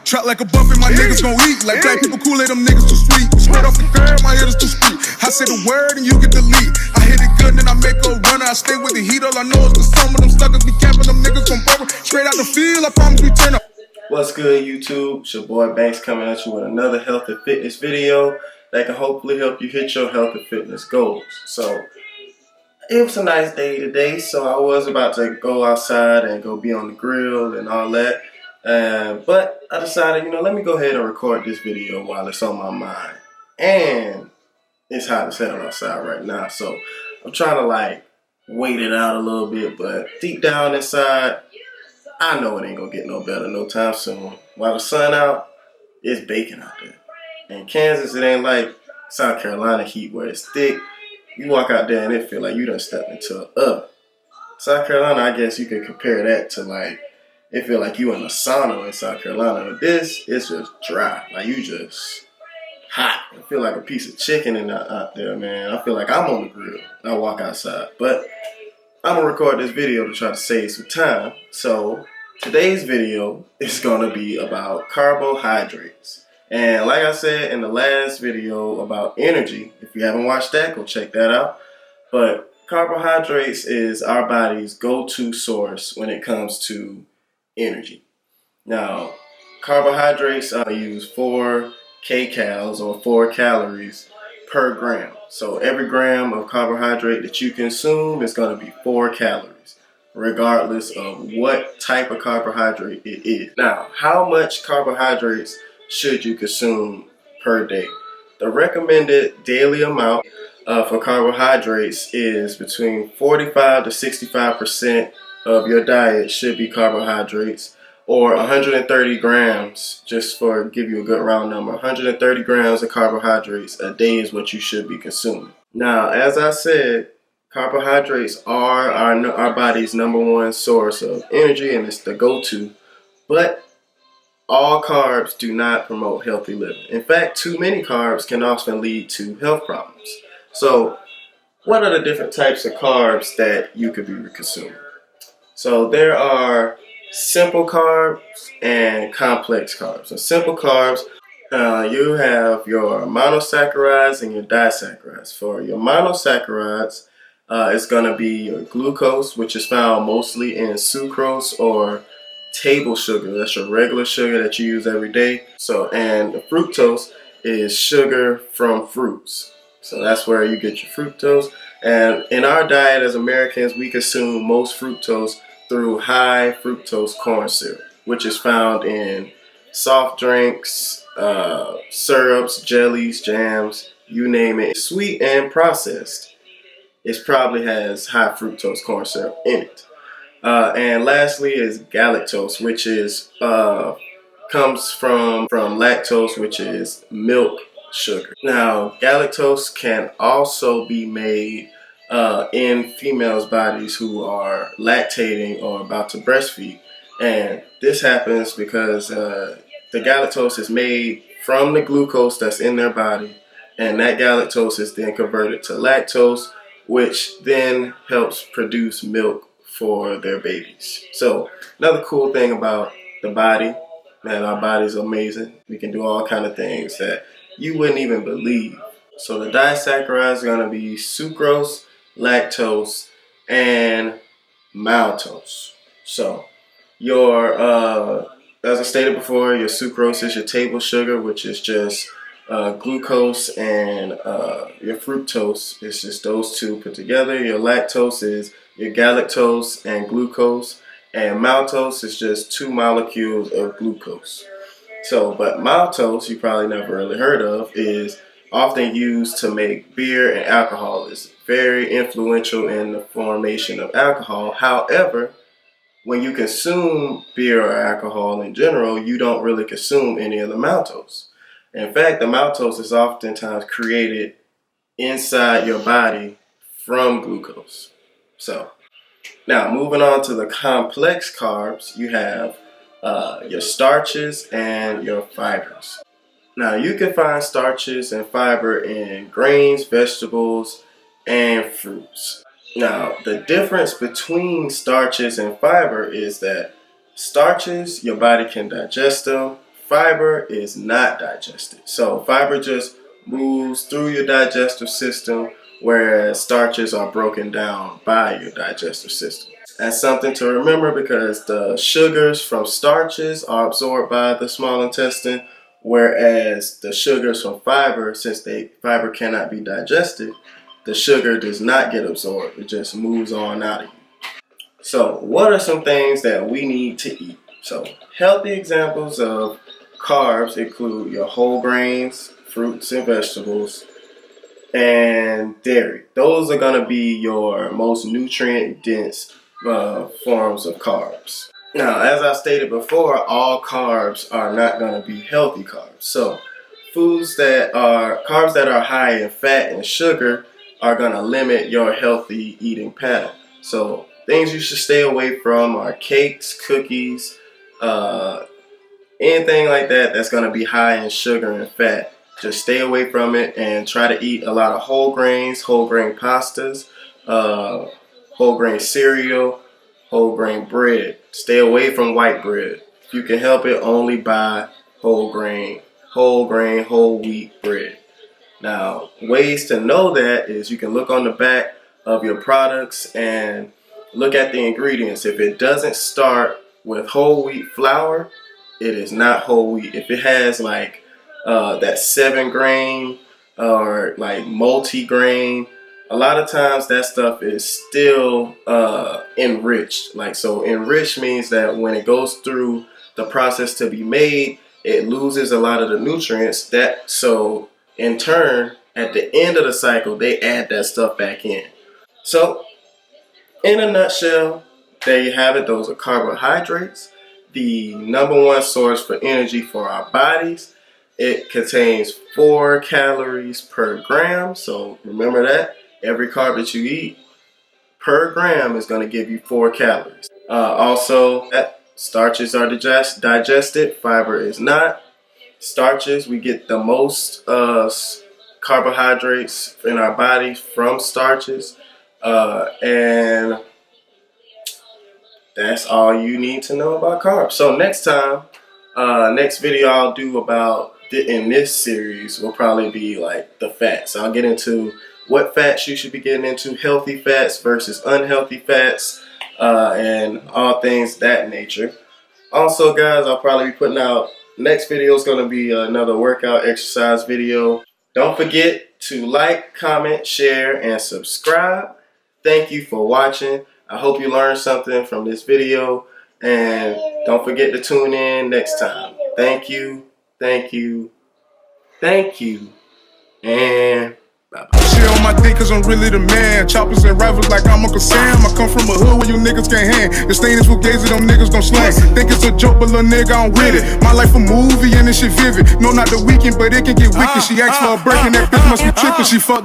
Trap like a buffet, my niggas gon' eat. Like black people Kool-Aid, them niggas too sweet. Straight off the curb, my head is too sweet. I say the word and you get the lead. I hit it good, then I make a runner. I stay with the heat, all I know is the some of them suckers be camping, them niggas from Barbara. Straight out the field, I promise we turn up. What's good, YouTube? It's your boy Banks coming at you with another health and fitness video that can hopefully help you hit your health and fitness goals. So, it was a nice day today, so I was about to go outside and go be on the grill and all that. But I decided, let me go ahead and record this video while it's on my mind. And it's hot as hell outside right now, so I'm trying to wait it out a little bit, but deep down inside, I know it ain't gonna get no better no time soon. While the sun out, it's baking out there. In Kansas, it ain't like South Carolina heat where it's thick. You walk out there and it feel like you done stepped into an oven. South Carolina, I guess you could compare that to it feel like you in a sauna in South Carolina. But this, it's just dry. You just hot. I feel like a piece of chicken out there, man. I feel like I'm on the grill. I walk outside. But I'm going to record this video to try to save some time. So today's video is going to be about carbohydrates. And like I said in the last video about energy, if you haven't watched that, go check that out. But carbohydrates is our body's go-to source when it comes to energy. Now, carbohydrates use 4 kcals or 4 calories per gram. So every gram of carbohydrate that you consume is going to be 4 calories, regardless of what type of carbohydrate it is. Now, how much carbohydrates should you consume per day? The recommended daily amount for carbohydrates is between 45 to 65% of your diet should be carbohydrates, or 130 grams, just for give you a good round number. 130 grams of carbohydrates a day is what you should be consuming. Now, as I said, carbohydrates are our body's #1 source of energy, and it's the go-to. But all carbs do not promote healthy living. In fact, too many carbs can often lead to health problems. So, what are the different types of carbs that you could be consuming? So, there are simple carbs and complex carbs. So simple carbs, you have your monosaccharides and your disaccharides. For your monosaccharides, it's going to be your glucose, which is found mostly in sucrose or table sugar. That's your regular sugar that you use every day. And the fructose is sugar from fruits. So that's where you get your fructose. And in our diet as Americans, we consume most fructose through high fructose corn syrup, which is found in soft drinks, syrups, jellies, jams, you name it. Sweet and processed, it probably has high fructose corn syrup in it. And lastly is galactose, which is comes from lactose, which is milk sugar. Now, galactose can also be made in females' bodies who are lactating or about to breastfeed. And this happens because the galactose is made from the glucose that's in their body, and that galactose is then converted to lactose, which then helps produce milk for their babies. So another cool thing about the body, man, our body's amazing. We can do all kind of things that you wouldn't even believe. So the disaccharides are going to be sucrose, lactose, and maltose. So your, as I stated before, your sucrose is your table sugar, which is just glucose, and your fructose is just those two put together. Your lactose is your galactose and glucose, and maltose is just 2 molecules of glucose. But maltose, you probably never really heard of, is often used to make beer and alcohol. It's very influential in the formation of alcohol. However, when you consume beer or alcohol in general, you don't really consume any of the maltose. In fact, the maltose is oftentimes created inside your body from glucose. So, now moving on to the complex carbs, you have your starches and your fibers. Now, you can find starches and fiber in grains, vegetables, and fruits. Now, the difference between starches and fiber is that starches, your body can digest them. Fiber is not digested. So fiber just moves through your digestive system, whereas starches are broken down by your digestive system. That's something to remember because the sugars from starches are absorbed by the small intestine, whereas the sugars from fiber, since fiber cannot be digested, the sugar does not get absorbed. It just moves on out of you. So what are some things that we need to eat? So healthy examples of carbs include your whole grains, fruits and vegetables, and dairy. Those are going to be your most nutrient dense forms of carbs. Now, as I stated before, all carbs are not going to be healthy carbs. So carbs that are high in fat and sugar are going to limit your healthy eating pattern. So things you should stay away from are cakes, cookies, anything like that that's going to be high in sugar and fat. Just stay away from it and try to eat a lot of whole grains, whole grain pastas, whole grain cereal, whole grain bread. Stay away from white bread. If you can help it, only buy whole grain, whole wheat bread. Now, ways to know that is you can look on the back of your products and look at the ingredients. If it doesn't start with whole wheat flour, it is not whole wheat. If it has like that 7 grain or like multi-grain, a lot of times that stuff is still enriched. So enriched means that when it goes through the process to be made, it loses a lot of the nutrients. So in turn, at the end of the cycle, they add that stuff back in. So in a nutshell, there you have it. Those are carbohydrates, the number one source for energy for our bodies. It contains 4 calories per gram. So remember that. Every carb that you eat per gram is going to give you 4 calories. Also, starches are digested. Fiber is not. Starches, we get the most carbohydrates in our bodies from starches. And that's all you need to know about carbs. So next time, next video I'll do in this series will probably be like the fats. I'll get into what fats you should be getting into, healthy fats versus unhealthy fats, and all things that nature. Also, guys, I'll probably be putting out, next video is going to be another workout exercise video. Don't forget to like, comment, share, and subscribe. Thank you for watching. I hope you learned something from this video, and don't forget to tune in next time. Thank you, thank you, thank you, and bye-bye. She on my dick cause I'm really the man. Choppers and rifles like I'm Uncle Sam. I come from a hood where you niggas can't hang. The stain is fugazi, them niggas don't slang. Think it's a joke, but little nigga, I'm with it. My life a movie and this shit vivid. No, not the weekend, but it can get wicked. She asked for a break and that bitch must be tripping. She fucked